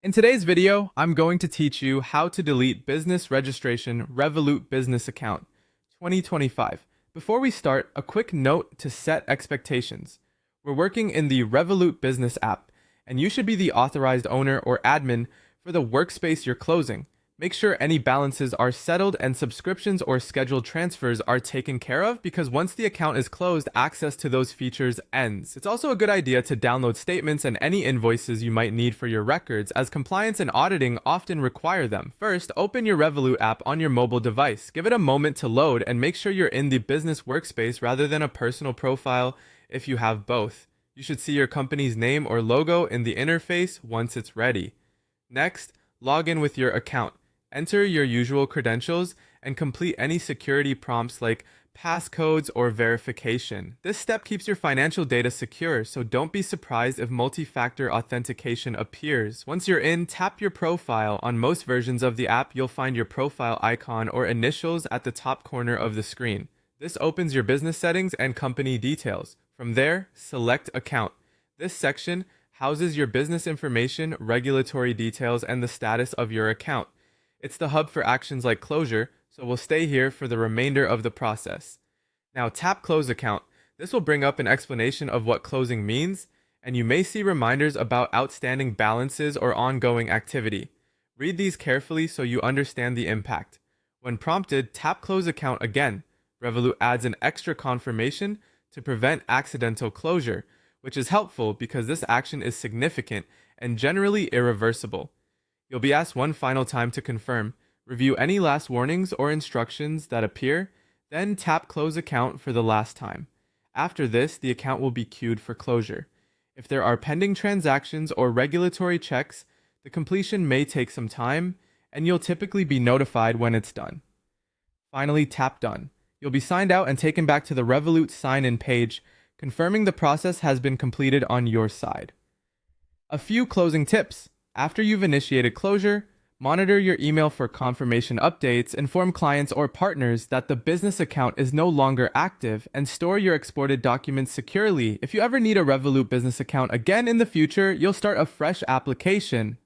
In today's video, I'm going to teach you how to delete business registration Revolut Business Account 2025. Before we start, a quick note to set expectations. We're working in the Revolut Business app, and you should be the authorized owner or admin for the workspace you're closing. Make sure any balances are settled and subscriptions or scheduled transfers are taken care of, because once the account is closed, access to those features ends. It's also a good idea to download statements and any invoices you might need for your records, as compliance and auditing often require them. First, open your Revolut app on your mobile device. Give it a moment to load and make sure you're in the business workspace rather than a personal profile if you have both. You should see your company's name or logo in the interface once it's ready. Next, log in with your account. Enter your usual credentials and complete any security prompts like passcodes or verification. This step keeps your financial data secure, so don't be surprised if multi-factor authentication appears. Once you're in, tap your profile. On most versions of the app, you'll find your profile icon or initials at the top corner of the screen. This opens your business settings and company details. From there, select Account. This section houses your business information, regulatory details, and the status of your account. It's the hub for actions like closure, so we'll stay here for the remainder of the process. Now tap Close Account. This will bring up an explanation of what closing means, and you may see reminders about outstanding balances or ongoing activity. Read these carefully so you understand the impact. When prompted, tap Close Account again. Revolut adds an extra confirmation to prevent accidental closure, which is helpful because this action is significant and generally irreversible. You'll be asked one final time to confirm. Review any last warnings or instructions that appear, then tap Close Account for the last time. After this, the account will be queued for closure. If there are pending transactions or regulatory checks, the completion may take some time, and you'll typically be notified when it's done. Finally, tap Done. You'll be signed out and taken back to the Revolut sign-in page, confirming the process has been completed on your side. A few closing tips. After you've initiated closure, monitor your email for confirmation updates, inform clients or partners that the business account is no longer active, and store your exported documents securely. If you ever need a Revolut business account again in the future, you'll start a fresh application.